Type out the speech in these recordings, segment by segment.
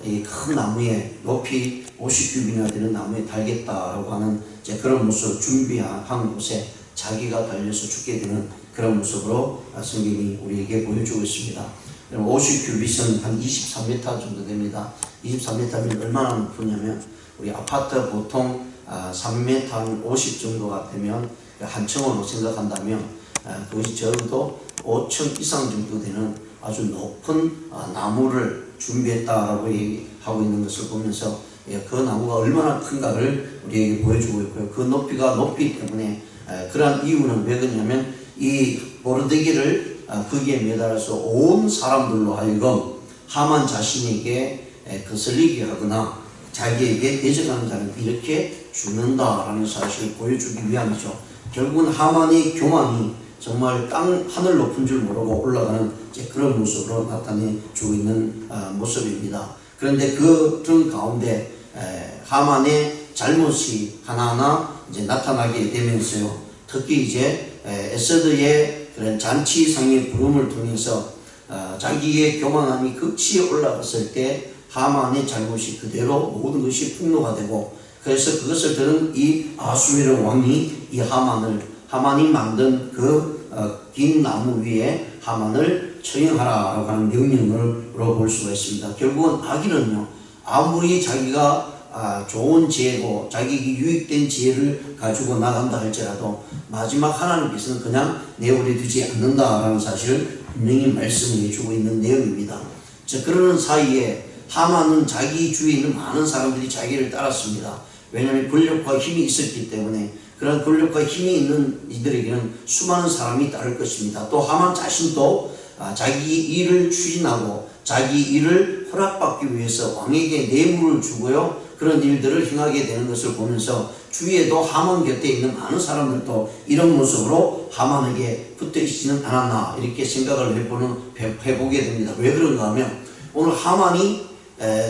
이 큰 나무에 높이 50규빗이나 되는 나무에 달겠다라고 하는 이제 그런 모습 준비한 곳에 자기가 달려서 죽게 되는 그런 모습으로 성경이 우리에게 보여주고 있습니다. 50규빗은 한 23m 정도 됩니다. 23m면 얼마나 높으냐면 우리 아파트 보통 3m 한 50 정도가 되면 한 층으로 생각한다면 그것이 적어도 5층 이상 정도 되는 아주 높은 나무를 준비했다라고 하고 있는 것을 보면서 그 나무가 얼마나 큰가를 우리에게 보여주고 있고요. 그 높이가 높기 때문에 그러한 이유는 왜 그러냐면 이 모르드게를 거기에 매달아서 온 사람들로 하여금 하만 자신에게 거슬리게 하거나 자기에게 대적하는 자는 이렇게 죽는다라는 사실을 보여주기 위함이죠. 결국은 하만의 교만이 정말 하늘 높은 줄 모르고 올라가는 그런 모습으로 나타내주고 있는 모습입니다. 그런데 그 가운데 하만의 잘못이 하나하나 이제 나타나게 되면서요. 특히 이제 에스더의 그런 잔치상의 부름을 통해서 자기의 교만함이 극치에 올라갔을 때 하만의 잘못이 그대로 모든 것이 폭로가 되고, 그래서 그것을 들은 이 아수에르 왕이 이 하만이 만든 그 긴 나무 위에 하만을 처형하라라고 하는 명령으로 볼 수가 있습니다. 결국은 악인은요, 아무리 자기가 좋은 지혜고 자기에게 유익된 지혜를 가지고 나간다 할지라도 마지막 하나님께서는 그냥 내버려 두지 않는다라는 사실을 분명히 말씀을 해주고 있는 내용입니다. 그러는 사이에 하만은 자기 주위에 있는 많은 사람들이 자기를 따랐습니다. 왜냐하면 권력과 힘이 있었기 때문에. 그런 권력과 힘이 있는 이들에게는 수많은 사람이 따를 것입니다. 또 하만 자신도 자기 일을 추진하고 자기 일을 허락받기 위해서 왕에게 뇌물을 주고요, 그런 일들을 행하게 되는 것을 보면서 주위에도 하만 곁에 있는 많은 사람들도 이런 모습으로 하만에게 붙어 있지는 않았나 이렇게 생각을 해보게 됩니다. 왜 그런가 하면 오늘 하만이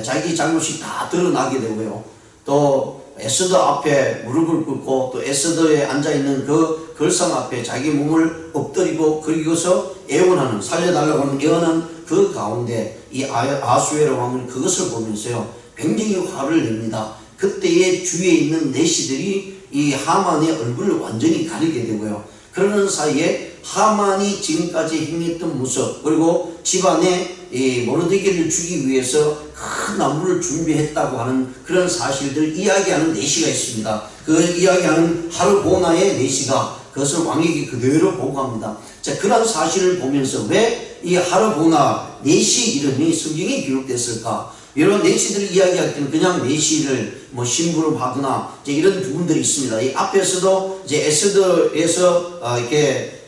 자기 잘못이 다 드러나게 되고요, 또 에스더 앞에 무릎을 꿇고 또 에스더에 앉아있는 그 걸상 앞에 자기 몸을 엎드리고 그리고서 애원하는, 살려달라고 하는 애원한 그 가운데 이 아수에르 왕은 그것을 보면서요 굉장히 화를 냅니다. 그때의 주위에 있는 내시들이 이 하만의 얼굴을 완전히 가리게 되고요, 그러는 사이에 하만이 지금까지 행했던 모습, 그리고 집안에 이 모르드게를 주기 위해서 큰 나무를 준비했다고 하는 그런 사실들을 이야기하는 내시가 있습니다. 그 이야기하는 하르보나의 내시가 그것을 왕에게 그대로 보고합니다. 자, 그런 사실을 보면서 왜 이 하르보나 내시 이름이 성경에 기록됐을까? 이런 내시들을 이야기할 때는 그냥 내시를 심부름하거나 이런 부분들이 있습니다. 이 앞에서도 이제 에스더에서 이렇게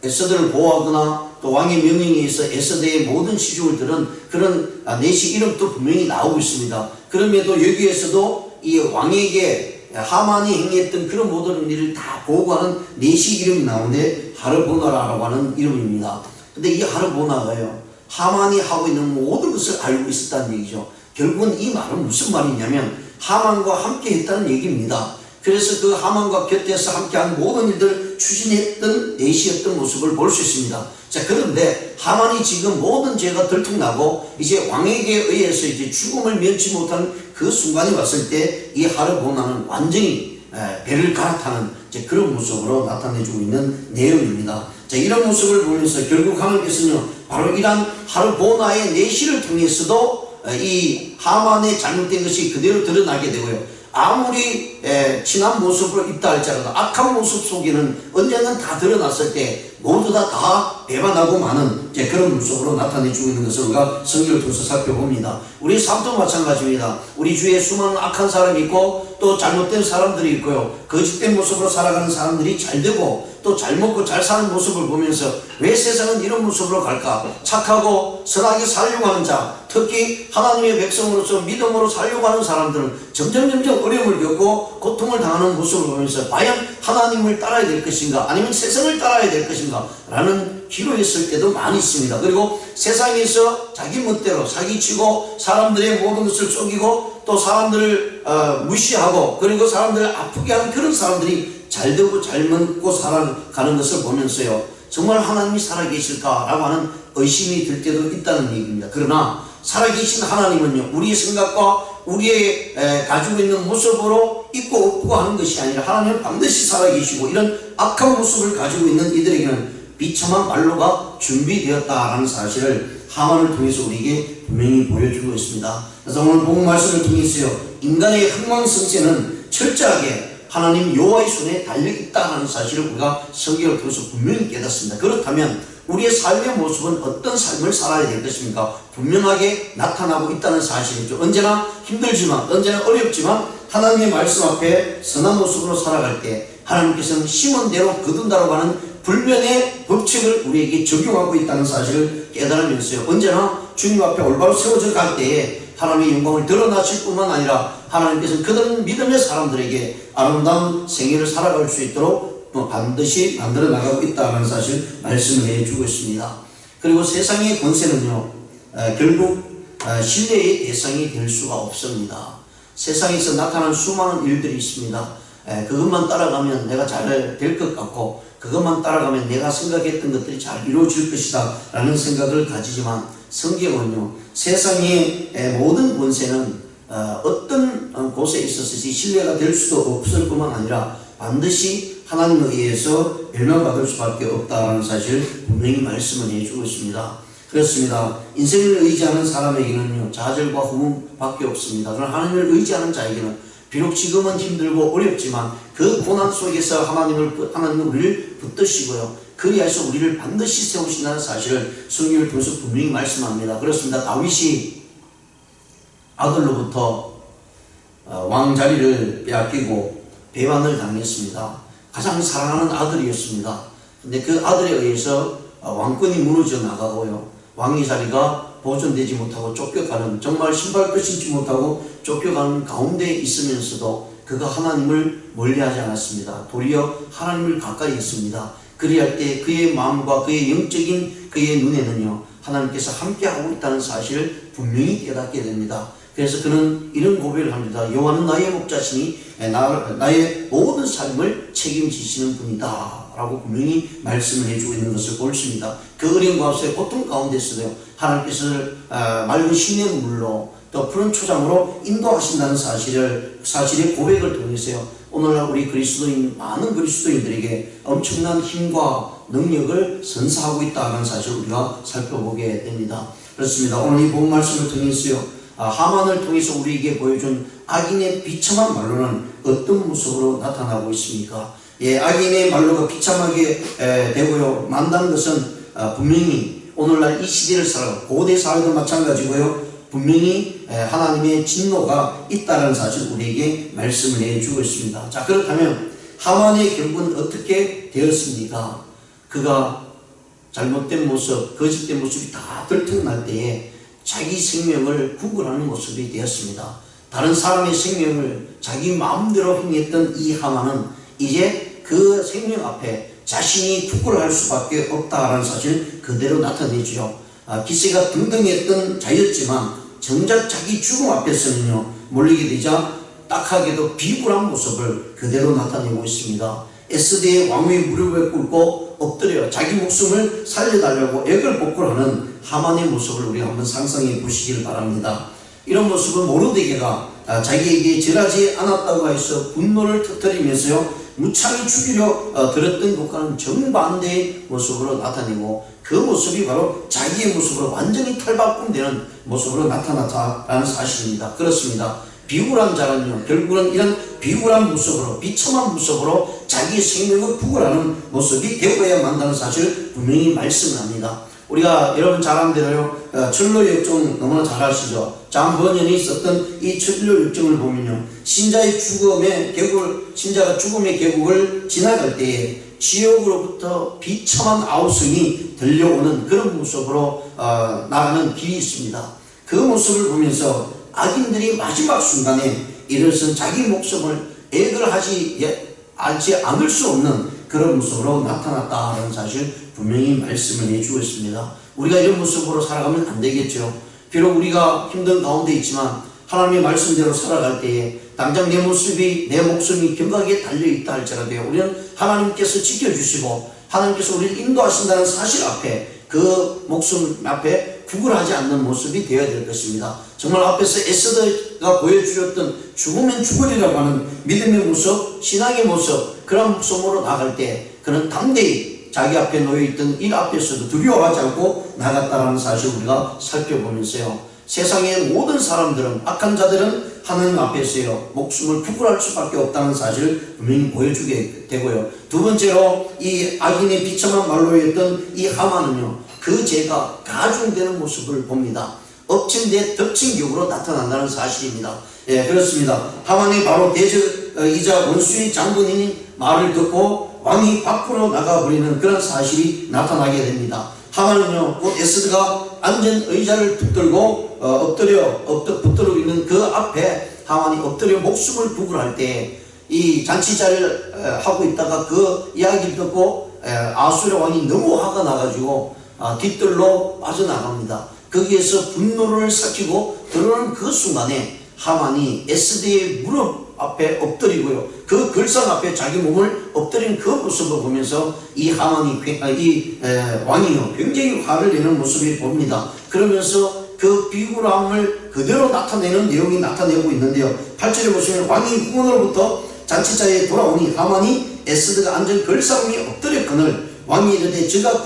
에스더를 보호하거나 또 왕의 명령에 의해서 에스더의 모든 시중을 들은 그런 내시 이름도 분명히 나오고 있습니다. 그럼에도 여기에서도 이 왕에게 하만이 행했던 그런 모든 일을 다 보고하는 내시 이름이 나오는데 하르보나라고 하는 이름입니다. 근데 이 하르보나가요, 하만이 하고 있는 모든 것을 알고 있었다는 얘기죠. 결국은 이 말은 무슨 말이냐면 하만과 함께 했다는 얘기입니다. 그래서 그 하만과 곁에서 함께한 모든 일들 추진했던 내시였던 모습을 볼 수 있습니다. 자, 그런데 하만이 지금 모든 죄가 들통나고 이제 왕에게 의해서 이제 죽음을 면치 못하는 그 순간이 왔을 때 이 하르보나는 완전히 배를 갈아타는 이제 그런 모습으로 나타내주고 있는 내용입니다. 자, 이런 모습을 보면서 결국 하나님께서는 바로 이러한 하르보나의 내시를 통해서도 이 하만의 잘못된 것이 그대로 드러나게 되고요, 아무리 친한 모습으로 있다 할지라도 악한 모습 속에는 언젠간 다 드러났을 때 모두 다 배반하고 마는 그런 모습으로 나타내주고 있는 것을 우리가 성경을 통해서 살펴봅니다. 우리 삶도 마찬가지입니다. 우리 주위에 수많은 악한 사람이 있고 또 잘못된 사람들이 있고요, 거짓된 모습으로 살아가는 사람들이 잘 되고 또 잘 먹고 잘 사는 모습을 보면서 왜 세상은 이런 모습으로 갈까? 착하고 선하게 살려고 하는 자, 특히 하나님의 백성으로서 믿음으로 살려고 하는 사람들은 점점 어려움을 겪고 고통을 당하는 모습을 보면서 과연 하나님을 따라야 될 것인가 아니면 세상을 따라야 될 것인가 라는 기로했을 때도 많이 있습니다. 그리고 세상에서 자기 멋대로 사기치고 사람들의 모든 것을 속이고 또 사람들을 무시하고 그리고 사람들을 아프게 하는 그런 사람들이 잘되고 잘 먹고 살아가는 것을 보면서요, 정말 하나님이 살아계실까라고 하는 의심이 들 때도 있다는 얘기입니다. 그러나 살아계신 하나님은요, 우리의 생각과 우리의 가지고 있는 모습으로 있고 없고 하는 것이 아니라 하나님은 반드시 살아계시고 이런 악한 모습을 가지고 있는 이들에게는 비참한 말로가 준비되었다라는 사실을 하만을 통해서 우리에게 분명히 보여주고 있습니다. 그래서 오늘 본문 말씀을 통해서요, 인간의 흥망성쇠는 철저하게 하나님 여호와의 손에 달려있다는 사실을 우리가 성경을 통해서 분명히 깨닫습니다. 그렇다면 우리의 삶의 모습은 어떤 삶을 살아야 될 것입니까? 분명하게 나타나고 있다는 사실이죠. 언제나 힘들지만, 언제나 어렵지만 하나님의 말씀 앞에 선한 모습으로 살아갈 때 하나님께서는 심은 대로 거둔다라고 하는 불변의 법칙을 우리에게 적용하고 있다는 사실을 깨달으면서요, 언제나 주님 앞에 올바로 세워져 갈 때에 하나님의 영광을 드러나실 뿐만 아니라 하나님께서는 그들 믿음의 사람들에게 아름다운 생애를 살아갈 수 있도록 반드시 만들어 나가고 있다는 사실 말씀을 해주고 있습니다. 그리고 세상의 권세는요, 결국 신뢰의 대상이 될 수가 없습니다. 세상에서 나타난 수많은 일들이 있습니다. 그것만 따라가면 내가 잘 될 것 같고, 그것만 따라가면 내가 생각했던 것들이 잘 이루어질 것이다 라는 생각을 가지지만, 성경은요, 세상의 모든 권세는 어떤 곳에 있어서지 신뢰가 될 수도 없을 뿐만 아니라 반드시 하나님에 의해서 멸망받을 수밖에 없다는 사실을 분명히 말씀을 해주고 있습니다. 그렇습니다. 인생을 의지하는 사람에게는요, 좌절과 후문밖에 없습니다. 그러나 하나님을 의지하는 자에게는 비록 지금은 힘들고 어렵지만 그 고난 속에서 하나님은 우리를 붙드시고요, 그리하여서 우리를 반드시 세우신다는 사실을 성경을 통해서 분명히 말씀합니다. 그렇습니다. 다윗이 아들로부터 왕자리를 빼앗기고 배반을 당했습니다. 가장 사랑하는 아들이었습니다. 근데 그 아들에 의해서 왕권이 무너져 나가고요, 왕의 자리가 보존되지 못하고 쫓겨가는, 정말 신발도 신지 못하고 쫓겨가는 가운데 있으면서도 그가 하나님을 멀리하지 않았습니다. 도리어 하나님을 가까이 했습니다. 그리할 때 그의 마음과 그의 영적인 그의 눈에는요, 하나님께서 함께하고 있다는 사실을 분명히 깨닫게 됩니다. 그래서 그는 이런 고백을 합니다. 여호와는 나의 목자시니 나의 모든 삶을 책임지시는 분이다 라고 분명히 말씀을 해주고 있는 것을 볼 수 있습니다. 그 어려운 가운데 고통 가운데서도요, 하나님께서 맑은 신의 물로 또 푸른 초장으로 인도하신다는 사실의 고백을 통해서요, 오늘날 우리 많은 그리스도인들에게 엄청난 힘과 능력을 선사하고 있다는 사실을 우리가 살펴보게 됩니다. 그렇습니다. 오늘 이 본 말씀을 통해서요, 하만을 통해서 우리에게 보여준 악인의 비참한 말로는 어떤 모습으로 나타나고 있습니까? 악인의 말로가 비참하게 되고요, 만다는 것은 분명히 오늘날 이 시대를 살아가고 고대 사회도 마찬가지고요, 분명히 하나님의 진노가 있다는 사실을 우리에게 말씀을 해주고 있습니다. 자, 그렇다면 하만의 결국은 어떻게 되었습니까? 그가 잘못된 모습, 거짓된 모습이 다 들통날 때에 자기 생명을 구걸하는 모습이 되었습니다. 다른 사람의 생명을 자기 마음대로 행했던 이 하만은 이제 그 생명 앞에 자신이 구걸할 수밖에 없다라는 사실을 그대로 나타내죠. 기세가 등등했던 자였지만 정작 자기 죽음 앞에서는요, 몰리게 되자 딱하게도 비굴한 모습을 그대로 나타내고 있습니다. 에스대의 왕위에 무릎을 꿇고 엎드려 자기 목숨을 살려달라고 액을 복구하는 하만의 모습을 우리가 한번 상상해 보시길 바랍니다. 이런 모습은 모르드게가 자기에게 절하지 않았다고 해서 분노를 터뜨리면서요, 무참히 죽이려 들었던 것과는 정반대의 모습으로 나타내고, 그 모습이 바로 자기의 모습으로 완전히 탈바꿈되는 모습으로 나타났다는 사실입니다. 그렇습니다. 비굴한 자는요, 결국은 이런 비굴한 모습으로, 비참한 모습으로 자기의 생명을 구걸하는 모습이 되어야 만다는 사실을 분명히 말씀합니다. 우리가 여러분 잘 아는 대로요, 철로역정 너무나 잘 아시죠? 장 번연이 썼던 이 철로역정을 보면요, 신자가 죽음의 계곡을 지나갈 때에 지옥으로부터 비참한 아우성이 들려오는 그런 모습으로 나가는 길이 있습니다. 그 모습을 보면서 악인들이 마지막 순간에 이것은 자기 목숨을 액을 하지 않을 수 없는 그런 모습으로 나타났다는 사실 분명히 말씀을 해주고 있습니다. 우리가 이런 모습으로 살아가면 안 되겠죠. 비록 우리가 힘든 가운데 있지만 하나님의 말씀대로 살아갈 때에 당장 내 목숨이 경각에 달려있다 할지라도 우리는 하나님께서 지켜주시고 하나님께서 우리를 인도하신다는 사실 앞에, 그 목숨 앞에 구걸하지 않는 모습이 되어야 될 것입니다. 정말 앞에서 에스더가 보여주었던 죽으면 죽으리라고 하는 믿음의 모습, 신앙의 모습, 그런 모습으로 나갈 때 그는 담대히 자기 앞에 놓여있던 일 앞에서도 두려워하지 않고 나갔다는 사실 우리가 살펴보면서요, 세상의 모든 사람들은, 악한 자들은 하나님 앞에서요 목숨을 구걸할 수밖에 없다는 사실을 분명히 보여주게 되고요. 두 번째로 이 악인의 비참한 말로였던 이 하만은요, 그 죄가 가중되는 모습을 봅니다. 엎친 데 덮친 격으로 나타난다는 사실입니다. 예, 그렇습니다. 하만이 바로 대적이자 원수의 장군인 말을 듣고 왕이 밖으로 나가버리는 그런 사실이 나타나게 됩니다. 하만은요, 곧 에스더가 앉은 의자를 붙들고 붙들고 있는 그 앞에 하만이 엎드려 목숨을 구걸할 때 이 잔치자를 하고 있다가 그 이야기를 듣고 아수르 왕이 너무 화가 나가지고 뒷뜰로 빠져나갑니다. 거기에서 분노를 삭히고 들어오는 그 순간에 하만이 에스더의 무릎 앞에 엎드리고요, 그 글상 앞에 자기 몸을 엎드린 그 모습을 보면서 이 하만이 왕이요 굉장히 화를 내는 모습을 봅니다. 그러면서 그 비굴함을 그대로 나타내는 내용이 나타내고 있는데요. 8절에 보시면 왕이 후문으로부터 잔치자에 돌아오니 하만이 에스더가 앉은 글상 위에 엎드렸거늘 왕이 이르되 저가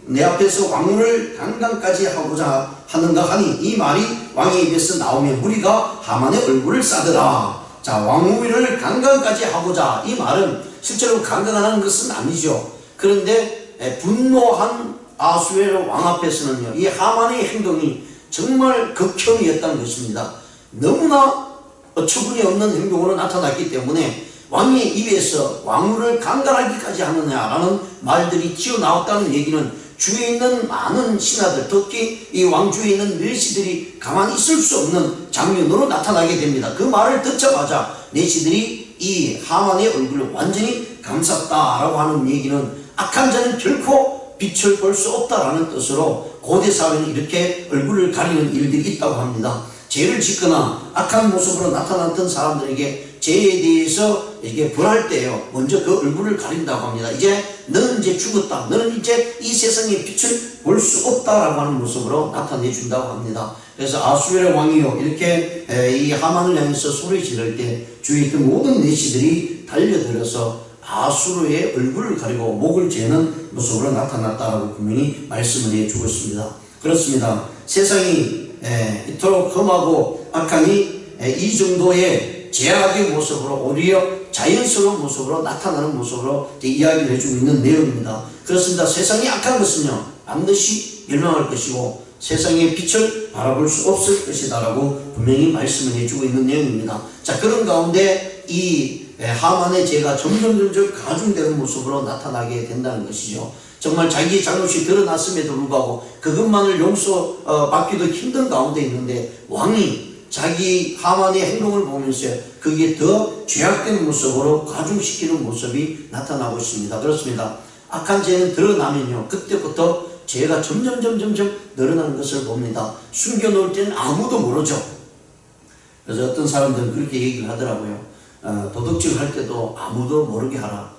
내 앞에서 왕후를 강간까지 하고자 하는가 하니, 이 말이 왕의 입에서 나오면 무리가 하만의 얼굴을 싸더라. 자, 왕후를 강간까지 하고자, 이 말은 실제로 강간하는 것은 아니죠. 그런데 분노한 아수에로 왕 앞에서는요, 이 하만의 행동이 정말 극혐이었다는 것입니다. 너무나 어처구니 없는 행동으로 나타났기 때문에 왕의 입에서 왕후를 강간하기까지 하느냐라는 말들이 튀어나왔다는 얘기는 주위에 있는 많은 신하들, 특히 이 왕주에 있는 내시들이 가만히 있을 수 없는 장면으로 나타나게 됩니다. 그 말을 듣자마자 내시들이 이 하만의 얼굴을 완전히 감쌌다라고 하는 얘기는 악한 자는 결코 빛을 볼 수 없다라는 뜻으로 고대 사회는 이렇게 얼굴을 가리는 일들이 있다고 합니다. 죄를 짓거나 악한 모습으로 나타났던 사람들에게 죄에 대해서 이게 벌할 때요, 먼저 그 얼굴을 가린다고 합니다. 너는 이제 죽었다, 너는 이제 이 세상의 빛을 볼 수 없다라고 하는 모습으로 나타내준다고 합니다. 그래서 아수르 왕이요 이렇게 이 하만을 향해서 소리 지를 때 주위에 있던 모든 내시들이 달려들어서 아수르의 얼굴을 가리고 목을 재는 모습으로 나타났다라고 분명히 말씀을 해주고 있습니다. 그렇습니다. 세상이 이토록 험하고 악하니 이 정도의 죄악의 모습으로, 오히려 자연스러운 모습으로 나타나는 모습으로 이야기를 해주고 있는 내용입니다. 그렇습니다. 세상이 악한 것은요 반드시 멸망할 것이고 세상의 빛을 바라볼 수 없을 것이다 라고 분명히 말씀을 해주고 있는 내용입니다. 자, 그런 가운데 이 하만의 죄가 점점 가중되는 모습으로 나타나게 된다는 것이죠. 정말 자기의 잘못이 드러났음에도 불구하고 그것만을 용서받기도 힘든 가운데 있는데 왕이 자기 하만의 행동을 보면서 그게 더 죄악된 모습으로 가중시키는 모습이 나타나고 있습니다. 그렇습니다. 악한 죄는 드러나면요 그때부터 죄가 점점 늘어나는 것을 봅니다. 숨겨놓을 때는 아무도 모르죠. 그래서 어떤 사람들은 그렇게 얘기를 하더라고요. 도둑질 할 때도 아무도 모르게 하라.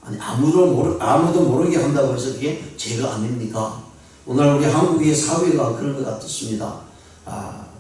아니, 아무도 모르게 한다고 해서 그게 죄가 아닙니까? 오늘 우리 한국의 사회가 그런 것 같습니다.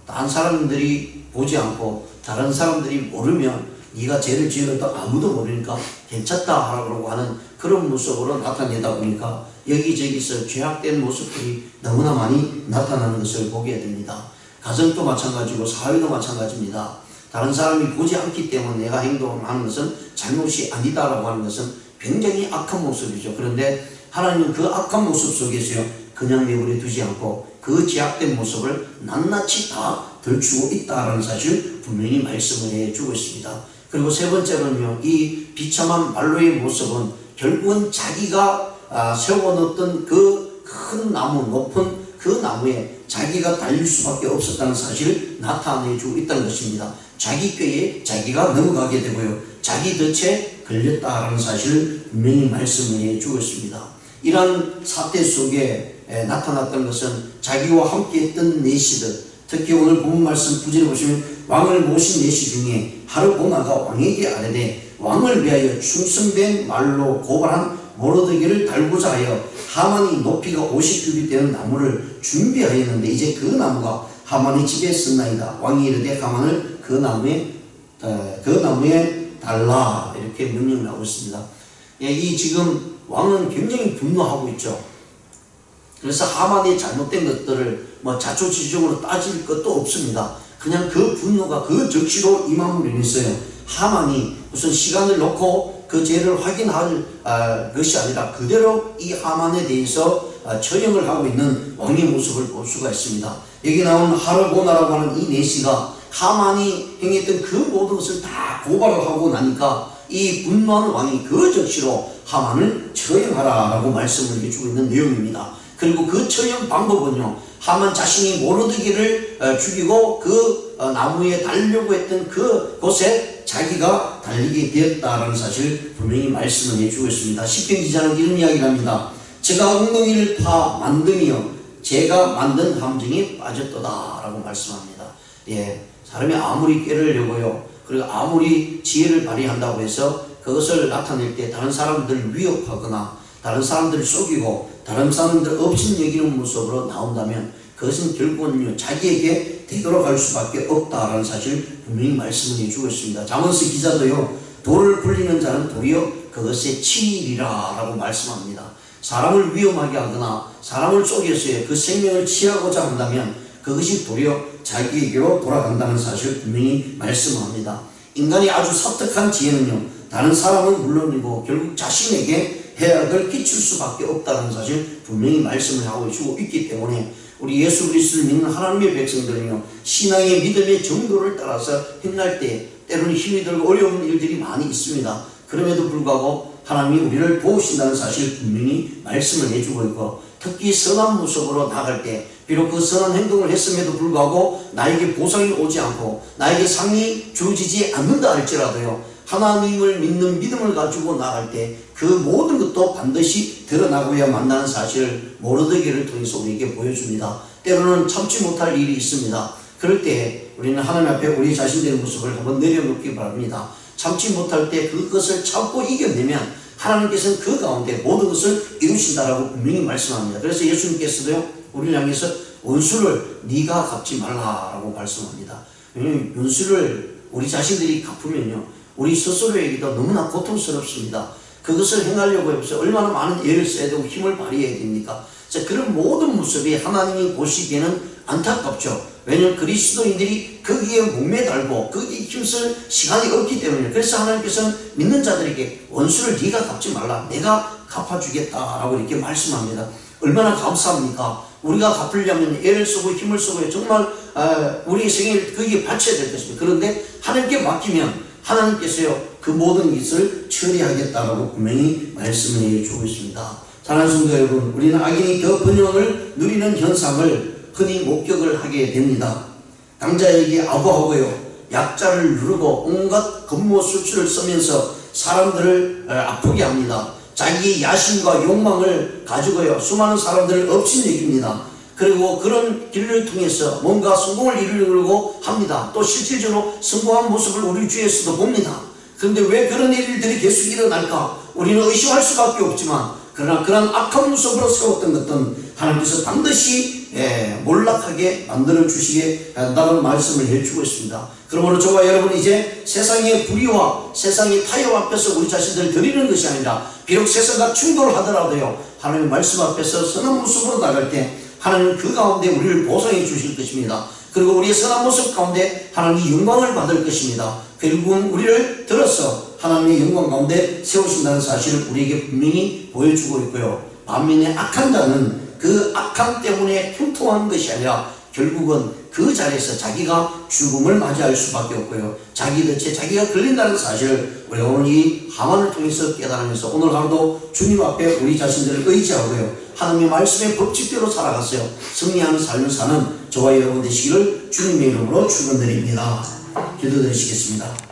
다른 사람들이 보지 않고 다른 사람들이 모르면 네가 죄를 지어도 아무도 모르니까 괜찮다 하라고 하는 그런 모습으로 나타내다 보니까 여기저기서 죄악된 모습들이 너무나 많이 나타나는 것을 보게 됩니다. 가정도 마찬가지고 사회도 마찬가지입니다. 다른 사람이 보지 않기 때문에 내가 행동하는 것은 잘못이 아니다라고 하는 것은 굉장히 악한 모습이죠. 그런데 하나님은 그 악한 모습 속에서요 그냥 내버려 두지 않고 그 죄악된 모습을 낱낱이 다 들추고 있다라는 사실 분명히 말씀을 해주고 있습니다. 그리고 세 번째로는요, 이 비참한 말로의 모습은 결국은 자기가 세워놓던 그 큰 나무, 높은 그 나무에 자기가 달릴 수밖에 없었다는 사실을 나타내주고 있다는 것입니다. 자기 꾀에 자기가 넘어가게 되고요, 자기 덫에 걸렸다라는 사실을 분명히 말씀을 해주고 있습니다. 이러한 사태 속에 나타났던 것은 자기와 함께 했던 내시들, 특히 오늘 본문 말씀 9절에 보시면 왕을 모신 내시 중에 하르보나가 왕에게 아뢰되 왕을 위하여 충성된 말로 고발한 모르드게를 달고자 하여 하만이 높이가 50규빗 되는 나무를 준비하였는데 이제 그 나무가 하만의 집에 있었나이다. 왕이 이르되 하만을 그 나무에 달라 이렇게 명령을 하고 있습니다. 예, 이 지금 왕은 굉장히 분노하고 있죠. 그래서 하만의 잘못된 것들을 뭐 자초지종으로 따질 것도 없습니다. 그냥 그 분노가 그 적시로 임함으로 인해서요, 하만이 무슨 시간을 놓고 그 죄를 확인할 것이 아니라 그대로 이 하만에 대해서 처형을 하고 있는 왕의 모습을 볼 수가 있습니다. 여기 나온 하르보나라고 하는 이 내시가 하만이 행했던 그 모든 것을 다 고발을 하고 나니까 이 분노하는 왕이 그 적시로 하만을 처형하라라고 말씀을 해주고 있는 내용입니다. 그리고 그 처형 방법은요, 하만 자신이 모르드게를 죽이고 그 나무에 달려고 했던 그 곳에 자기가 달리게 되었다라는 사실을 분명히 말씀을 해주고 있습니다. 시편 기자는 이런 이야기를 합니다. 제가 엉덩이를 파 만듦이여 제가 만든 함정에 빠졌도다 라고 말씀합니다. 예, 사람이 아무리 꾀를 그리고 아무리 지혜를 발휘한다고 해서 그것을 나타낼 때 다른 사람들을 위협하거나 다른 사람들을 속이고 다른 사람들을 업신여기는 모습으로 나온다면 그것은 결국은 자기에게 되돌아갈 수밖에 없다라는 사실을 분명히 말씀을 해주고 있습니다. 잠언스 기자도요, 돌을 굴리는 자는 도리어 그것에 치이리라 라고 말씀합니다. 사람을 위험하게 하거나 사람을 속여서 그 생명을 취하고자 한다면 그것이 도리어 자기에게로 돌아간다는 사실을 분명히 말씀합니다. 인간이 아주 사특한 지혜는요, 다른 사람은 물론이고 결국 자신에게 해악을 끼칠 수밖에 없다는 사실 분명히 말씀을 하고 주고 있기 때문에 우리 예수 그리스도를 믿는 하나님의 백성들은요, 신앙의 믿음의 정도를 따라서 행할 때 때로는 힘이 들고 어려운 일들이 많이 있습니다. 그럼에도 불구하고 하나님이 우리를 도우신다는 사실을 분명히 말씀을 해주고 있고, 특히 선한 모습으로 나갈 때 비록 그 선한 행동을 했음에도 불구하고 나에게 보상이 오지 않고 나에게 상이 주어지지 않는다 할지라도요, 하나님을 믿는 믿음을 가지고 나갈 때 그 모든 것도 반드시 드러나고야 만나는 사실을 모르드게를 통해서 우리에게 보여줍니다. 때로는 참지 못할 일이 있습니다. 그럴 때 우리는 하나님 앞에 우리 자신들의 모습을 한번 내려놓기 바랍니다. 참지 못할 때 그것을 참고 이겨내면 하나님께서는 그 가운데 모든 것을 이루신다라고 분명히 말씀합니다. 그래서 예수님께서도요, 우리를 향해서 원수를 네가 갚지 말라라고 말씀합니다. 왜냐하면 원수를 우리 자신들이 갚으면요, 우리 스스로에게도 너무나 고통스럽습니다. 그것을 행하려고 해서 얼마나 많은 애를 써야 되고 힘을 발휘해야 됩니까? 자, 그런 모든 모습이 하나님이 보시기에는 안타깝죠. 왜냐하면 그리스도인들이 거기에 목매달고 거기에 힘쓸 시간이 없기 때문에. 그래서 하나님께서는 믿는 자들에게 원수를 네가 갚지 말라, 내가 갚아주겠다라고 이렇게 말씀합니다. 얼마나 감사합니까? 우리가 갚으려면 애를 쓰고 힘을 쓰고 정말 우리의 생애를 거기에 바쳐야 될 것입니다. 그런데 하나님께 맡기면 하나님께서요, 그 모든 것을 처리하겠다라고 분명히 말씀을 해주고 있습니다. 사랑하는 성도 여러분, 우리는 악인이 더 번영을 누리는 현상을 흔히 목격을 하게 됩니다. 강자에게 아부하고요, 약자를 누르고 온갖 겁모술수를 쓰면서 사람들을 아프게 합니다. 자기의 야심과 욕망을 가지고요, 수많은 사람들을 업신여깁니다. 그리고 그런 길을 통해서 뭔가 성공을 이루려고 합니다. 또 실질적으로 성공한 모습을 우리 주위에서도 봅니다. 그런데 왜 그런 일들이 계속 일어날까? 우리는 의심할 수밖에 없지만, 그러나 그런 악한 모습으로 세웠던 것들은 하나님께서 반드시 몰락하게 만들어 주시게 한다는 말씀을 해주고 있습니다. 그러므로 저와 여러분, 이제 세상의 불의와 세상의 타협 앞에서 우리 자신들을 드리는 것이 아니라, 비록 세상과 충돌하더라도요, 하나님의 말씀 앞에서 선한 모습으로 나갈 때 하나님은 그 가운데 우리를 보상해 주실 것입니다. 그리고 우리의 선한 모습 가운데 하나님이 영광을 받을 것입니다. 결국은 우리를 들어서 하나님의 영광 가운데 세우신다는 사실을 우리에게 분명히 보여주고 있고요. 반면에 악한 자는 그 악함 때문에 형통한 것이 아니라 결국은 그 자리에서 자기가 죽음을 맞이할 수밖에 없고요, 자기 덫에 자기가 걸린다는 사실을 우리가 오늘 이 하만을 통해서 깨달으면서 오늘 하루도 주님 앞에 우리 자신들을 의지하고요, 하나님의 말씀의 법칙대로 살아가서요, 승리하는 삶을 사는 저와 여러분 되시기를 주님의 이름으로 축원드립니다. 기도드리시겠습니다.